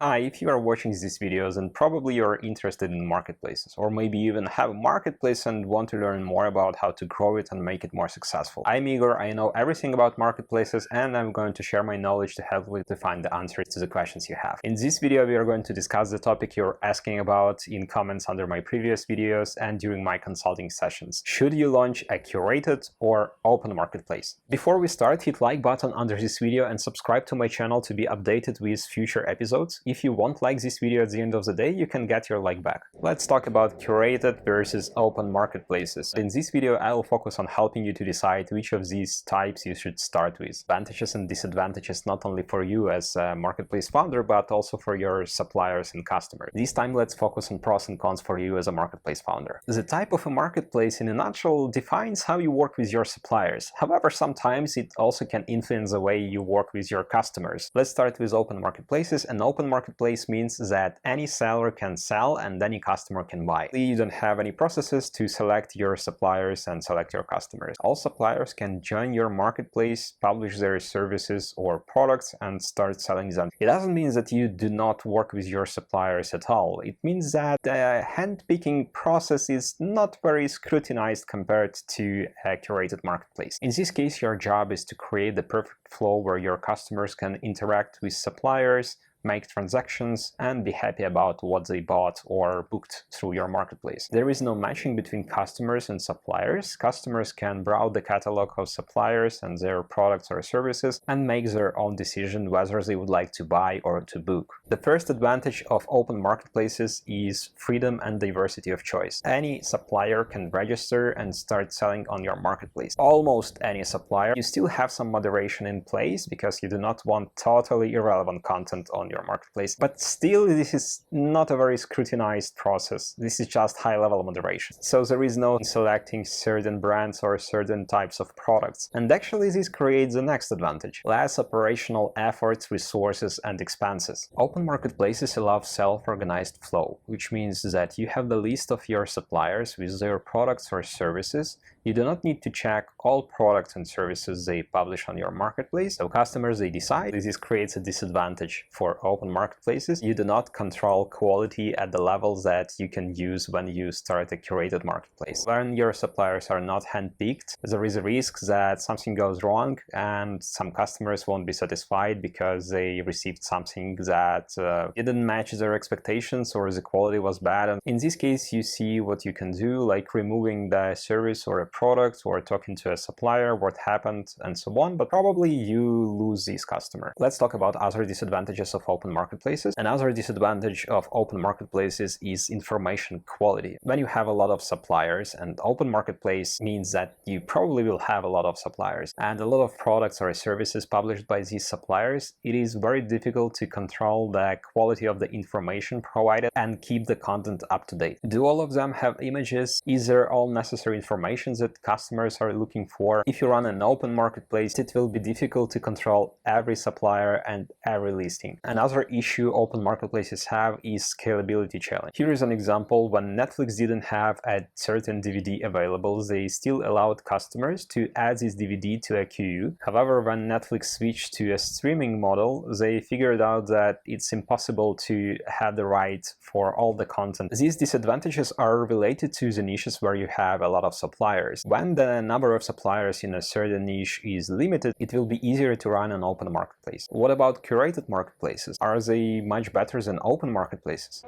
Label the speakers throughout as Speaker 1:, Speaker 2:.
Speaker 1: Hi, if you are watching these videos, and probably you're interested in marketplaces, or maybe even have a marketplace and want to learn more about how to grow it and make it more successful. I'm Igor, I know everything about marketplaces, and I'm going to share my knowledge to help you to find the answers to the questions you have. In this video, we are going to discuss the topic you're asking about in comments under my previous videos and during my consulting sessions. Should you launch a curated or open marketplace? Before we start, hit like button under this video and subscribe to my channel to be updated with future episodes. If you won't like this video at the end of the day, you can get your like back. Let's talk about curated versus open marketplaces. In this video, I will focus on helping you to decide which of these types you should start with. Advantages and disadvantages not only for you as a marketplace founder, but also for your suppliers and customers. This time, let's focus on pros and cons for you as a marketplace founder. The type of a marketplace in a nutshell defines how you work with your suppliers. However, sometimes it also can influence the way you work with your customers. Let's start with open marketplaces. An open marketplace means that any seller can sell and any customer can buy. You don't have any processes to select your suppliers and select your customers. All suppliers can join your marketplace, publish their services or products, and start selling them. It doesn't mean that you do not work with your suppliers at all. It means that the hand-picking process is not very scrutinized compared to a curated marketplace. In this case, your job is to create the perfect flow where your customers can interact with suppliers, make transactions, and be happy about what they bought or booked through your marketplace. There is no matching between customers and suppliers. Customers can browse the catalog of suppliers and their products or services and make their own decision whether they would like to buy or to book. The first advantage of open marketplaces is freedom and diversity of choice. Any supplier can register and start selling on your marketplace. Almost any supplier. You still have some moderation in place because you do not want totally irrelevant content on your marketplace, but still this is not a very scrutinized process. This is just high-level moderation. So there is no selecting certain brands or certain types of products. And actually this creates the next advantage: less operational efforts, resources, and expenses. Open marketplaces allow self-organized flow, which means that you have the list of your suppliers with their products or services. You do not need to check all products and services they publish on your marketplace, so customers they decide. This creates a disadvantage for open marketplaces. You do not control quality at the levels that you can use when you start a curated marketplace. When your suppliers are not hand-picked, there is a risk that something goes wrong and some customers won't be satisfied because they received something that didn't match their expectations or the quality was bad. And in this case, you see what you can do, like removing the service or a product or talking to a supplier, what happened, and so on, but probably you lose this customer. Let's talk about other disadvantages of open marketplaces. Another disadvantage of open marketplaces is information quality. When you have a lot of suppliers, and open marketplace means that you probably will have a lot of suppliers and a lot of products or services published by these suppliers, it is very difficult to control the quality of the information provided and keep the content up to date. Do all of them have images? Is there all necessary information that customers are looking for? If you run an open marketplace, it will be difficult to control every supplier and every listing. Another issue open marketplaces have is scalability challenge. Here is an example. When Netflix didn't have a certain DVD available, they still allowed customers to add this DVD to a queue. However, when Netflix switched to a streaming model, they figured out that it's impossible to have the right for all the content. These disadvantages are related to the niches where you have a lot of suppliers. When the number of suppliers in a certain niche is limited, it will be easier to run an open marketplace. What about curated marketplaces? Are they much better than open marketplaces?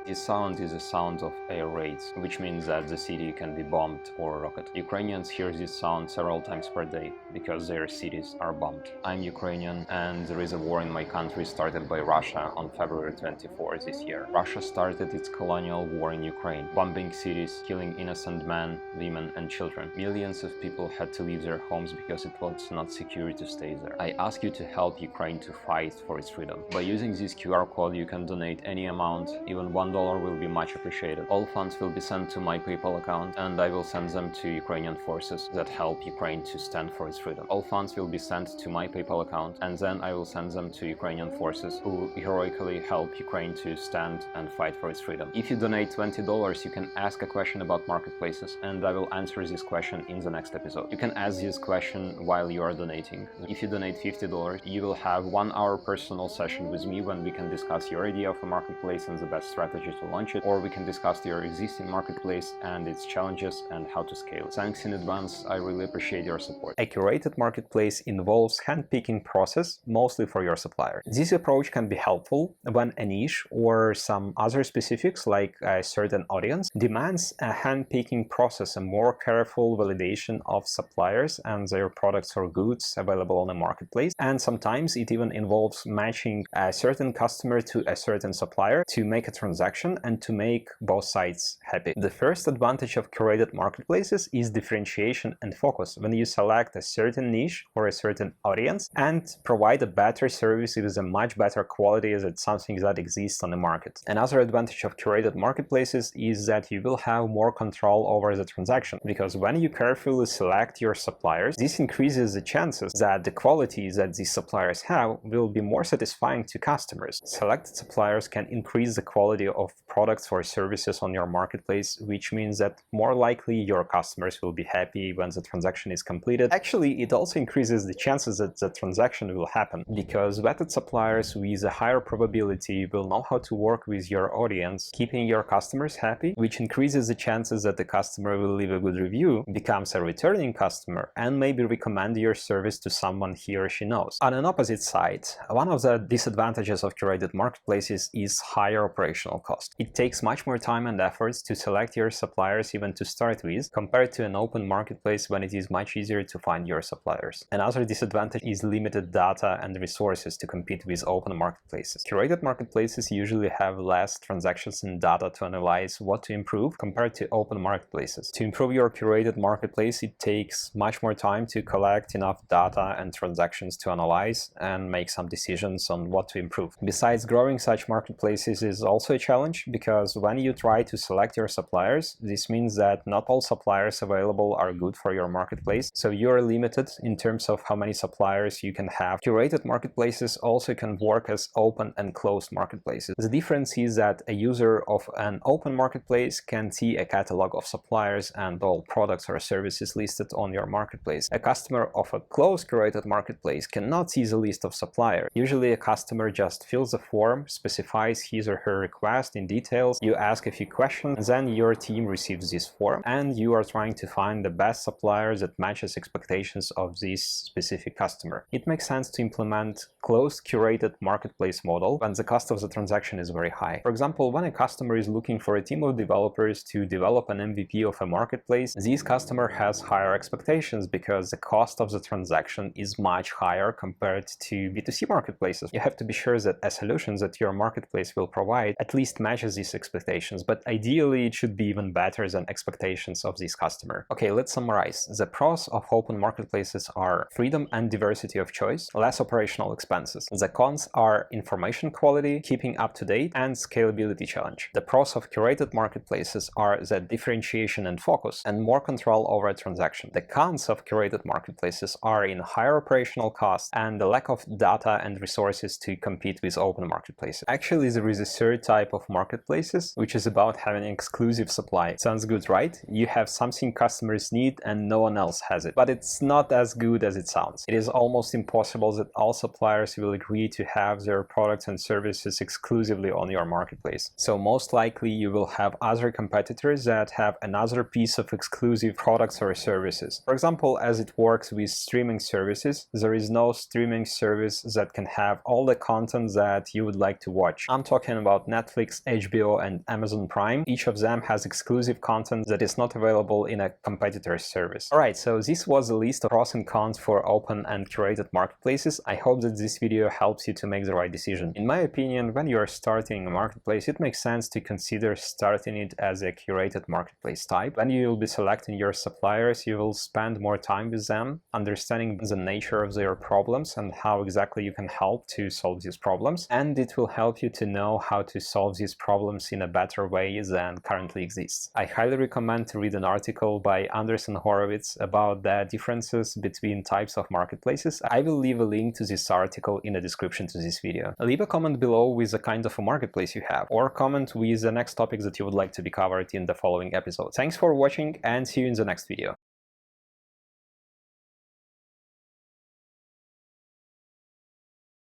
Speaker 1: This sound is a sound of air raids, which means that the city can be bombed or rocketed. Ukrainians hear this sound several times per day because their cities are bombed. I'm Ukrainian, and there is a war in my country started by Russia on February 24 this year. Russia started its colonial war in Ukraine, bombing cities, killing innocent men, women, and children. Millions of people had to leave their homes because it was not secure to stay there. I ask you to help Ukraine to fight for its freedom. By using this QR code, you can donate any amount, even $1 $1 will be much appreciated. All funds will be sent to my PayPal account, and I will send them to Ukrainian forces that help Ukraine to stand for its freedom. All funds will be sent to my PayPal account, and then I will send them to Ukrainian forces who heroically help Ukraine to stand and fight for its freedom. If you donate $20, you can ask a question about marketplaces, and I will answer this question in the next episode. You can ask this question while you are donating. If you donate $50, you will have 1 hour personal session with me when we can discuss your idea of a marketplace and the best strategy to launch it, or we can discuss your existing marketplace and its challenges and how to scale it. Thanks in advance, I really appreciate your support. A curated marketplace involves hand-picking process, mostly for your supplier. This approach can be helpful when a niche or some other specifics like a certain audience demands a hand-picking process, a more careful validation of suppliers and their products or goods available on the marketplace. And sometimes it even involves matching a certain customer to a certain supplier to make a transaction and to make both sides happy. The first advantage of curated marketplaces is differentiation and focus. When you select a certain niche or a certain audience and provide a better service with a much better quality as it's something that exists on the market. Another advantage of curated marketplaces is that you will have more control over the transaction, because when you carefully select your suppliers, this increases the chances that the quality that these suppliers have will be more satisfying to customers. Selected suppliers can increase the quality of products or services on your marketplace, which means that more likely your customers will be happy when the transaction is completed. Actually, it also increases the chances that the transaction will happen, because vetted suppliers with a higher probability will know how to work with your audience, keeping your customers happy, which increases the chances that the customer will leave a good review, becomes a returning customer, and maybe recommend your service to someone he or she knows. On an opposite side, one of the disadvantages of curated marketplaces is higher operational cost. It takes much more time and efforts to select your suppliers even to start with, compared to an open marketplace when it is much easier to find your suppliers. Another disadvantage is limited data and resources to compete with open marketplaces. Curated marketplaces usually have less transactions and data to analyze what to improve compared to open marketplaces. To improve your curated marketplace, it takes much more time to collect enough data and transactions to analyze and make some decisions on what to improve. Besides, growing such marketplaces is also a challenge, because when you try to select your suppliers, this means that not all suppliers available are good for your marketplace, so you are limited in terms of how many suppliers you can have. Curated marketplaces also can work as open and closed marketplaces. The difference is that a user of an open marketplace can see a catalog of suppliers and all products or services listed on your marketplace. A customer of a closed curated marketplace cannot see the list of suppliers. Usually a customer just fills a form, specifies his or her request in details, you ask a few questions, then your team receives this form, and you are trying to find the best supplier that matches expectations of this specific customer. It makes sense to implement closed curated marketplace model when the cost of the transaction is very high. For example, when a customer is looking for a team of developers to develop an MVP of a marketplace, this customer has higher expectations because the cost of the transaction is much higher compared to B2C marketplaces. You have to be sure that a solution that your marketplace will provide at least matches these expectations, but ideally it should be even better than expectations of this customer. Okay, let's summarize. The pros of open marketplaces are freedom and diversity of choice, less operational expenses. The cons are information quality, keeping up to date, and scalability challenge. The pros of curated marketplaces are the differentiation and focus, and more control over a transaction. The cons of curated marketplaces are in higher operational costs and the lack of data and resources to compete with open marketplaces. Actually, there is a third type of marketplaces, which is about having exclusive supply. Sounds good, right? You have something customers need and no one else has it. But it's not as good as it sounds. It is almost impossible that all suppliers will agree to have their products and services exclusively on your marketplace. So most likely you will have other competitors that have another piece of exclusive products or services. For example, as it works with streaming services, there is no streaming service that can have all the content that you would like to watch. I'm talking about Netflix, HBO, and Amazon Prime. Each of them has exclusive content that is not available in a competitor's service. Alright, so this was a list of pros and cons for open and curated marketplaces. I hope that this video helps you to make the right decision. In my opinion, when you are starting a marketplace, it makes sense to consider starting it as a curated marketplace type. When you will be selecting your suppliers, you will spend more time with them, understanding the nature of their problems and how exactly you can help to solve these problems. And it will help you to know how to solve these problems in a better way than currently exists. I highly recommend to read an article by Andreessen Horowitz about the differences between types of marketplaces. I will leave a link to this article in the description to this video. Leave a comment below with the kind of a marketplace you have, or comment with the next topics that you would like to be covered in the following episode. Thanks for watching and see you in the next video.